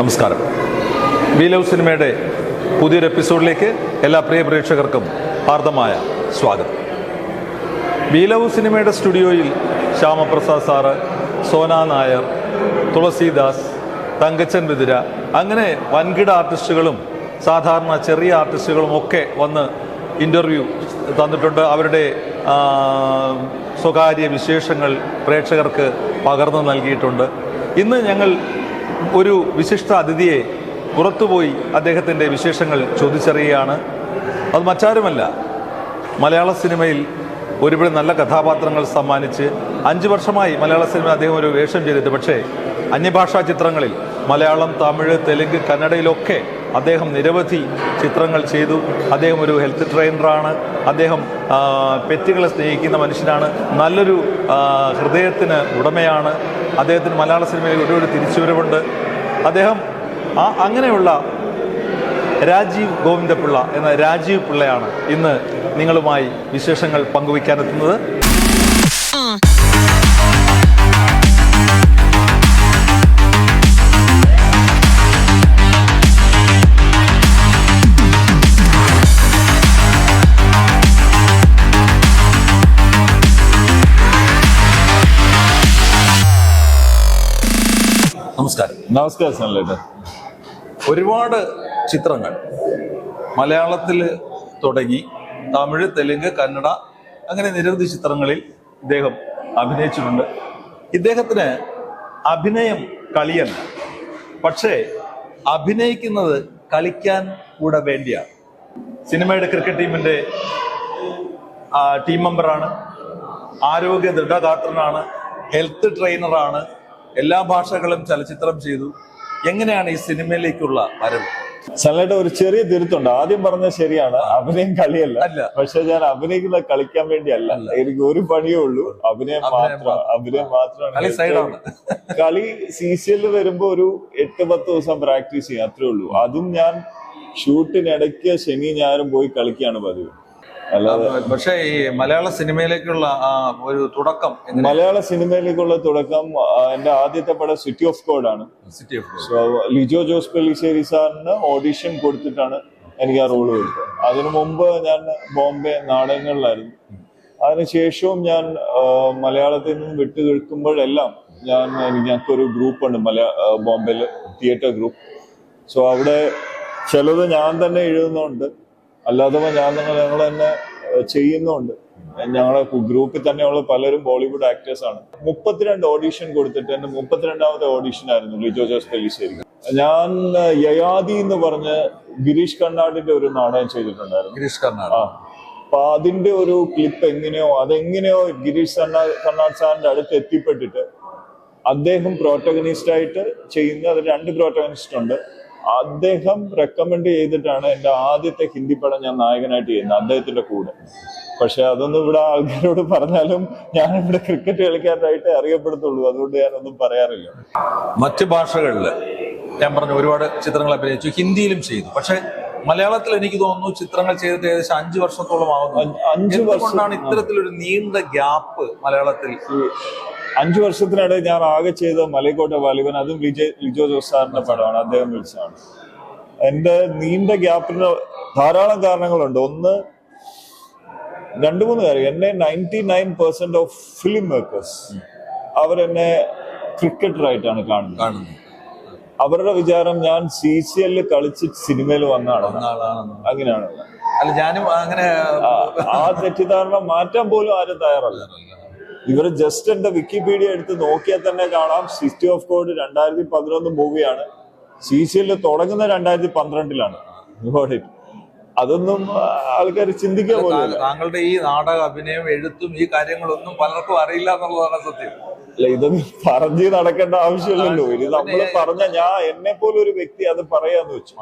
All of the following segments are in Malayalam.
നമസ്കാരം. വി ലവ് സിനിമയുടെ പുതിയൊരു എപ്പിസോഡിലേക്ക് എല്ലാ പ്രിയ പ്രേക്ഷകർക്കും ഹാർദമായ സ്വാഗതം. വി ലവ് സിനിമയുടെ സ്റ്റുഡിയോയിൽ ശ്യാമപ്രസാദ് സാറ്, സോന നായർ, തുളസീദാസ്, തങ്കച്ചൻ വിതുര, അങ്ങനെ വൻകിട ആർട്ടിസ്റ്റുകളും സാധാരണ ചെറിയ ആർട്ടിസ്റ്റുകളും ഒക്കെ വന്ന് ഇൻ്റർവ്യൂ തന്നിട്ടുണ്ട്. അവരുടെ സ്വകാര്യ വിശേഷങ്ങൾ പ്രേക്ഷകർക്ക് പകർന്നു നൽകിയിട്ടുണ്ട്. ഇന്ന് ഞങ്ങൾ ഒരു വിശിഷ്ട അതിഥിയെ പുറത്തുപോയി അദ്ദേഹത്തിൻ്റെ വിശേഷങ്ങൾ ചോദിച്ചറിയുകയാണ്. അത് മറ്റാരുമല്ല, മലയാള സിനിമയിൽ ഒരുപാട് നല്ല കഥാപാത്രങ്ങൾ സമ്മാനിച്ച് 5 വർഷമായി മലയാള സിനിമ അദ്ദേഹം ഒരു വേഷം ചെയ്തിട്ട്, പക്ഷേ അന്യഭാഷാ ചിത്രങ്ങളിൽ മലയാളം, തമിഴ്, തെലുങ്ക്, കന്നഡയിലൊക്കെ അദ്ദേഹം നിരവധി ചിത്രങ്ങൾ ചെയ്തു. അദ്ദേഹം ഒരു ഹെൽത്ത് ട്രെയിനറാണ്. അദ്ദേഹം പെറ്റുകളെ സ്നേഹിക്കുന്ന മനുഷ്യനാണ്. നല്ലൊരു ഹൃദയത്തിന് ഉടമയാണ്. അദ്ദേഹത്തിന് മലയാള സിനിമയിൽ ഒരു തിരിച്ചുവരവുണ്ട്. അദ്ദേഹം അങ്ങനെയുള്ള രാജീവ് ഗോവിന്ദപിള്ള എന്ന രാജീവ് പിള്ളയാണ് ഇന്ന് നിങ്ങളുമായി വിശേഷങ്ങൾ പങ്കുവയ്ക്കാനെത്തുന്നത്. നമസ്കാരം. നമസ്കാരം സൺലൈറ്റ്. ഒരുപാട് ചിത്രങ്ങൾ മലയാളത്തിൽ തുടങ്ങി തമിഴ്, തെലുങ്ക്, കന്നഡ, അങ്ങനെ നിരവധി ചിത്രങ്ങളിൽ ഇദ്ദേഹം അഭിനയിച്ചിട്ടുണ്ട്. ഇദ്ദേഹത്തിന് അഭിനയം കളിയല്ല, പക്ഷേ അഭിനയിക്കുന്നത് കളിക്കാൻ കൂടെ വേണ്ടിയാണ്. സിനിമയുടെ ക്രിക്കറ്റ് ടീമിൻ്റെ ടീം മെമ്പറാണ്, ആരോഗ്യ ദൃഢഗാത്രനാണ്, ഹെൽത്ത് ട്രെയിനറാണ്, എല്ലാ ഭാഷകളും ചലച്ചിത്രം ചെയ്തു. എങ്ങനെയാണ് ഈ സിനിമയിലേക്കുള്ള വരവ്? സൺലൈറ്റ്, ഒരു ചെറിയ തിരുത്തുണ്ട്. ആദ്യം പറഞ്ഞത് ശരിയാണ്, അഭിനയം കളിയല്ല. പക്ഷെ ഞാൻ അഭിനയിക്കുന്നത് കളിക്കാൻ വേണ്ടിയല്ല. എനിക്ക് ഒരു പണിയേ ഉള്ളൂ, അഭിനയം മാത്രമാണ്. കളി CCL വരുമ്പോ ഒരു 8-10 ദിവസം പ്രാക്ടീസ് ചെയ്യും, അത്രേ ഉള്ളൂ. അതും ഞാൻ ഷൂട്ടിനിടയ്ക്ക് ശനി ഞായറും പോയി കളിക്കുകയാണ് പതിവ്. പക്ഷേ ഈ മലയാള സിനിമയിലേക്കുള്ള ഒരു തുടക്കം, മലയാള സിനിമയിലേക്കുള്ള തുടക്കം എന്റെ ആദ്യത്തെ പടം സിറ്റി ഓഫ് ഗോഡ് ആണ്. ലിജോ ജോസ് പെല്ലിശ്ശേരി സാറിന് ഓഡിഷൻ കൊടുത്തിട്ടാണ് എനിക്ക് ആ റോള് കൊടുത്തത്. അതിനു മുമ്പ് ഞാൻ ബോംബെ നാടകങ്ങളിലായിരുന്നു. അതിനുശേഷവും ഞാൻ മലയാളത്തിൽ നിന്ന് വിട്ടു നിൽക്കുമ്പോഴെല്ലാം ഞങ്ങൾക്കൊരു ഗ്രൂപ്പുണ്ട് ബോംബെയില്, തിയേറ്റർ ഗ്രൂപ്പ്. സോ അവിടെ ചിലത് ഞാൻ തന്നെ എഴുതുന്നുണ്ട്, അല്ലാതെ ഞങ്ങൾ തന്നെ ചെയ്യുന്നുണ്ട്. ഞങ്ങളുടെ ഗ്രൂപ്പിൽ തന്നെയുള്ള പലരും ബോളിവുഡ് ആക്ടേഴ്സ് ആണ്. 32 ഓഡിഷൻ കൊടുത്തിട്ട് എന്റെ 32ാമത്തെ ഓഡിഷൻ ആയിരുന്നു ലിജോ ജോസ് പെല്ലിശ്ശേരി. ഞാൻ യയാതി എന്ന് പറഞ്ഞ് ഗിരീഷ് കർണാടിന്റെ ഒരു നാടകം ചെയ്തിട്ടുണ്ടായിരുന്നു. ഗിരീഷ് കർണാട്. അപ്പൊ അതിന്റെ ഒരു ക്ലിപ്പ് അതെങ്ങനെയോ ഗിരീഷ് കർണാട് സാറിന്റെ അടുത്ത് എത്തിപ്പെട്ടിട്ട് അദ്ദേഹം പ്രോട്ടഗണിസ്റ്റ് ആയിട്ട് ചെയ്യുന്ന, അത് 2 പ്രോട്ടഗണിസ്റ്റ് ഉണ്ട്. അദ്ദേഹം റെക്കമെൻഡ് ചെയ്തിട്ടാണ് എന്റെ ആദ്യത്തെ ഹിന്ദി പടം ഞാൻ നായകനായിട്ട് ചെയ്യുന്നത്, അദ്ദേഹത്തിന്റെ കൂടെ. പക്ഷെ അതൊന്നും ഇവിടെ ആൾക്കാരോട് പറഞ്ഞാലും ഞാനിവിടെ ക്രിക്കറ്റ് കളിക്കാനായിട്ട് അറിയപ്പെടുത്തുള്ളൂ, അതുകൊണ്ട് ഞാനൊന്നും പറയാറില്ല. മറ്റ് ഭാഷകളിൽ ഞാൻ പറഞ്ഞു ഒരുപാട് ചിത്രങ്ങൾ അഭിനയിച്ചു, ഹിന്ദിയിലും ചെയ്തു. പക്ഷെ മലയാളത്തിൽ എനിക്ക് തോന്നുന്നു ചിത്രങ്ങൾ ചെയ്തിട്ട് ഏകദേശം 5 വർഷത്തോളം ആവുന്നു. 5 വർഷം കൊണ്ടാണ് ഇത്തരത്തിലൊരു നീണ്ട ഗ്യാപ്പ് മലയാളത്തിൽ? 5 വർഷത്തിനിടെ ഞാൻ ആകെ ചെയ്ത മലൈക്കോട്ടെ വാലിബൻ, അതും ലിജോ ജോസ് സാറിന്റെ പടമാണ്, അദ്ദേഹം വിളിച്ചതാണ്. എന്റെ നീണ്ട ഗ്യാപ്പിന് ധാരാളം കാരണങ്ങളുണ്ട്. ഒന്ന്, 2-3 കാര്യം. എന്നെ 99% ഓഫ് ഫിലിം മേക്കേഴ്സ് അവരെന്നെ ക്രിക്കറ്ററായിട്ടാണ് കാണുന്നത്. അവരുടെ വിചാരം ഞാൻ CCL കളിച്ച് സിനിമയിൽ വന്നതാണ്, അങ്ങനെയാണ്. അല്ല, ഞാനും അങ്ങനെ ആ തെറ്റിദ്ധാരണ മാറ്റാൻ പോലും ആരും തയ്യാറല്ല. ഇവർ ജസ്റ്റ് എന്റെ വിക്കിപീഡിയ എടുത്ത് നോക്കിയാൽ തന്നെ കാണാം, സിറ്റി ഓഫ് ഗോഡ് 2011 മൂവിയാണ്. CCL തുടങ്ങുന്ന 2012-ലാണ്. അതൊന്നും ആൾക്കാർ ചിന്തിക്കാൻ പോലും. താങ്കളുടെ ഈ നാടക അഭിനയം, എഴുത്തും ഈ കാര്യങ്ങളൊന്നും പലർക്കും അറിയില്ല എന്നുള്ളതാണ് സത്യം. അല്ല, ഇതൊന്നും പറഞ്ഞ് നടക്കേണ്ട ആവശ്യമില്ലല്ലോ. ഇത് നമ്മള് ഞാൻ എന്നെ പോലെ ഒരു വ്യക്തി അത് പറയാന്ന് വെച്ചു,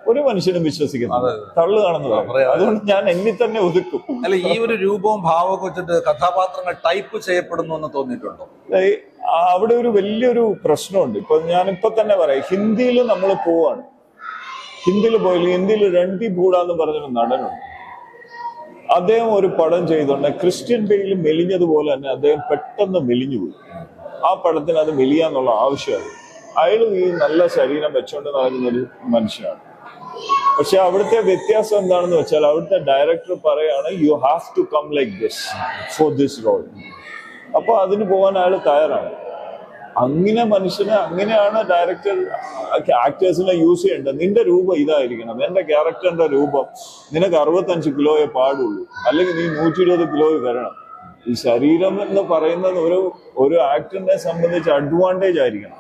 ഒരു മനുഷ്യനും വിശ്വസിക്കുന്നത് തള്ളു കാണുന്നത്. അതുകൊണ്ട് ഞാൻ എന്നിൽ തന്നെ ഒതുക്കും. അല്ല, ഈ ഒരു രൂപവും ഭാവമൊക്കെ വെച്ചിട്ട് കഥാപാത്രങ്ങൾ ടൈപ്പ് ചെയ്യപ്പെടുന്നു എന്ന് തോന്നിയിട്ടുണ്ടോ? അവിടെ ഒരു വലിയൊരു പ്രശ്നമുണ്ട്. ഞാനിപ്പോ തന്നെ പറയാം, ഹിന്ദിയിൽ നമ്മൾ പോവാണ്. ഹിന്ദിയിൽ പോയില്ല, ഹിന്ദിയിൽ രൺദീപ് ഹൂഡ എന്ന് പറഞ്ഞൊരു നടനുണ്ട്. അദ്ദേഹം ഒരു പടം ചെയ്തോണ്ട് ക്രിസ്ത്യൻ ബെയിൽ മെലിഞ്ഞതുപോലെ തന്നെ അദ്ദേഹം പെട്ടെന്ന് മെലിഞ്ഞുപോയി. ആ പടത്തിന് അത് മെലിയാന്നുള്ള ആവശ്യമായി. അയാളും ഈ നല്ല ശരീരം വെച്ചോണ്ട് നടക്കുന്ന ഒരു മനുഷ്യനാണ്. പക്ഷെ അവിടുത്തെ വ്യത്യാസം എന്താണെന്ന് വെച്ചാൽ അവിടുത്തെ ഡയറക്ടർ പറയാണ് you have to come like this for this role. അപ്പൊ അതിന് പോകാൻ അയാൾ തയ്യാറാണ്. അങ്ങനെ മനുഷ്യന് അങ്ങനെയാണ് ഡയറക്ടർ ആക്ടേഴ്സിനെ യൂസ് ചെയ്യേണ്ടത്. നിന്റെ രൂപം ഇതായിരിക്കണം, എന്റെ ക്യാരക്ടറിന്റെ രൂപം നിനക്ക് 65 കിലോയെ പാടുള്ളൂ, അല്ലെങ്കിൽ നീ 120 കിലോയിൽ വരണം. ഈ ശരീരം എന്ന് പറയുന്നത് ഒരു ആക്ടറിനെ സംബന്ധിച്ച് അഡ്വാൻറ്റേജ് ആയിരിക്കണം,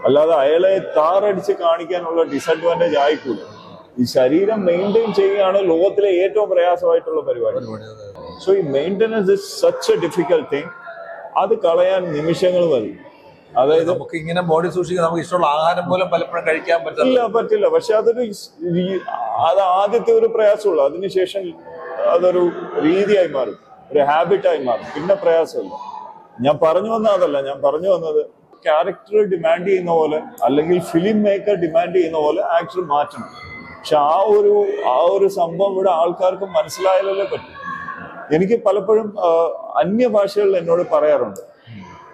അല്ലാതെ അയാളെ താറടിച്ച് കാണിക്കാനുള്ള ഡിസഡ്വാൻറ്റേജ് ആയിക്കൂടെ. ഈ ശരീരം മെയിൻറ്റെയിൻ ചെയ്യുകയാണ് ലോകത്തിലെ ഏറ്റവും പ്രയാസമായിട്ടുള്ള പരിപാടി. സോ ഈ maintenance is such A difficult thing. അത് കളയാൻ നിമിഷങ്ങൾ മതി. അതായത് നമുക്ക് ഇങ്ങനെ ബോഡി സൂക്ഷിക്കാൻ നമുക്ക് ഇഷ്ടമുള്ള ആഹാരം പോലും പലപ്പോഴും കഴിക്കാൻ പറ്റില്ല. പക്ഷെ അത് ആദ്യത്തെ ഒരു പ്രയാസമുള്ളൂ. അതിനുശേഷം അതൊരു രീതിയായി മാറും, ഒരു ഹാബിറ്റായി മാറും, പിന്നെ പ്രയാസമില്ല. ഞാൻ പറഞ്ഞു വന്നത് ക്യാരക്ടർ ഡിമാൻഡ് ചെയ്യുന്ന പോലെ അല്ലെങ്കിൽ ഫിലിം മേക്കർ ഡിമാൻഡ് ചെയ്യുന്ന പോലെ ആക്ടർ മാറ്റണം. പക്ഷെ ആ ഒരു സംഭവം ഇവിടെ ആൾക്കാർക്ക് മനസ്സിലായാലേ പറ്റും. എനിക്ക് പലപ്പോഴും അന്യഭാഷകളിൽ എന്നോട് പറയാറുണ്ട്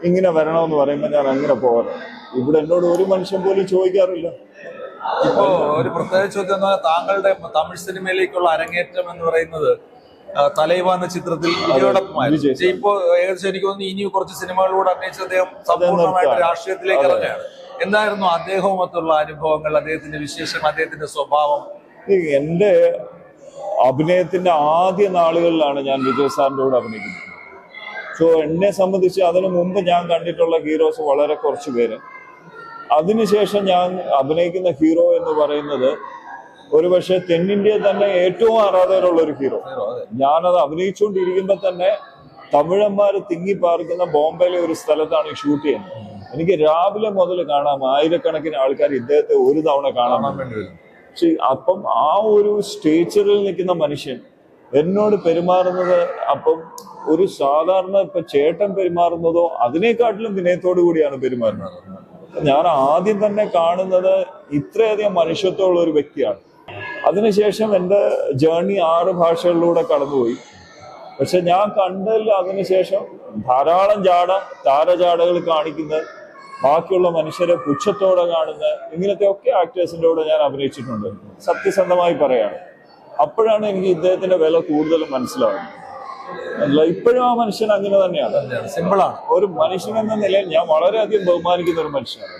ഇങ്ങനെ വരണമെന്ന് പറയുമ്പോൾ ഞാൻ അങ്ങനെ പോകാറുണ്ട്. ഇവിടെ എന്നോട് ഒരു മനുഷ്യൻ പോലും ചോദിക്കാറില്ല. ഇപ്പോ ഒരു പ്രത്യേക ചോദ്യം, താങ്കളുടെ തമിഴ് സിനിമയിലേക്കുള്ള അരങ്ങേറ്റം എന്ന് പറയുന്നത് തലൈവ എന്ന ചിത്രത്തിൽ വിജയോടൊപ്പമായിരുന്നു. ഇപ്പോ ഏകദേശം എനിക്ക് തോന്നുന്നു ഇനി കുറച്ച് സിനിമകളിലൂടെ അഭിനയിച്ച അദ്ദേഹം സമ്പൂർണ്ണമായിട്ട് രാഷ്ട്രീയത്തിലേക്ക് ഇറങ്ങുകയാണ്. എന്തായിരുന്നു അദ്ദേഹവുമൊത്തുള്ള അനുഭവങ്ങൾ, അദ്ദേഹത്തിന്റെ വിശേഷങ്ങൾ, അദ്ദേഹത്തിന്റെ സ്വഭാവം? എന്റെ അഭിനയത്തിന്റെ ആദ്യ നാളുകളിലാണ് ഞാൻ വിജയ് സാറിന്റെ കൂടെ അഭിനയിക്കുന്നത്. സോ എന്നെ സംബന്ധിച്ച് അതിനു മുമ്പ് ഞാൻ കണ്ടിട്ടുള്ള ഹീറോസ് വളരെ കുറച്ച് പേര്. അതിനുശേഷം ഞാൻ അഭിനയിക്കുന്ന ഹീറോ എന്ന് പറയുന്നത് ഒരുപക്ഷെ തെന്നിന്ത്യയിൽ തന്നെ ഏറ്റവും ആരാധകരുള്ള ഒരു ഹീറോ. ഞാനത് അഭിനയിച്ചുകൊണ്ടിരിക്കുമ്പോൾ തന്നെ തമിഴന്മാര് തിങ്ങി പാർക്കുന്ന ബോംബെയിലെ ഒരു സ്ഥലത്താണ് ഷൂട്ട് ചെയ്യുന്നത്. എനിക്ക് രാവിലെ മുതൽ കാണാം ആയിരക്കണക്കിന് ആൾക്കാർ ഇദ്ദേഹത്തെ ഒരു തവണ കാണാൻ വേണ്ടി. പക്ഷെ അപ്പം ആ ഒരു സ്റ്റേച്ചറിൽ നിൽക്കുന്ന മനുഷ്യൻ എന്നോട് പെരുമാറുന്നത് അപ്പം ഒരു സാധാരണ ഇപ്പൊ ചേട്ടൻ പെരുമാറുന്നതോ അതിനേക്കാട്ടിലും വിനയത്തോടു കൂടിയാണ് പെരുമാറുന്നത്. ഞാൻ ആദ്യം തന്നെ കാണുന്നത് ഇത്രയധികം മനുഷ്യത്വമുള്ള ഒരു വ്യക്തിയാണ്. അതിനുശേഷം എൻ്റെ ജേർണി 6 ഭാഷകളിലൂടെ കടന്നുപോയി. പക്ഷെ ഞാൻ കണ്ടതിൽ അതിനുശേഷം ധാരാളം താരജാടകൾ കാണിക്കുന്നത്, ബാക്കിയുള്ള മനുഷ്യരെ പുച്ഛത്തോടെ കാണുന്ന ഇങ്ങനത്തെ ഒക്കെ ആക്ടേഴ്സിൻ്റെ കൂടെ ഞാൻ അഭിനയിച്ചിട്ടുണ്ട്. സത്യസന്ധമായി പറയാണ്. അപ്പോഴാണ് എനിക്ക് ഇദ്ദേഹത്തിന്റെ വില കൂടുതലും മനസ്സിലാവുന്നത്. അല്ല, ഇപ്പോഴും ആ മനുഷ്യൻ അങ്ങനെ തന്നെയാണ്. സിമ്പിളാണ്. ഒരു മനുഷ്യൻ എന്ന നിലയിൽ ഞാൻ വളരെയധികം ബഹുമാനിക്കുന്ന ഒരു മനുഷ്യനാണ്.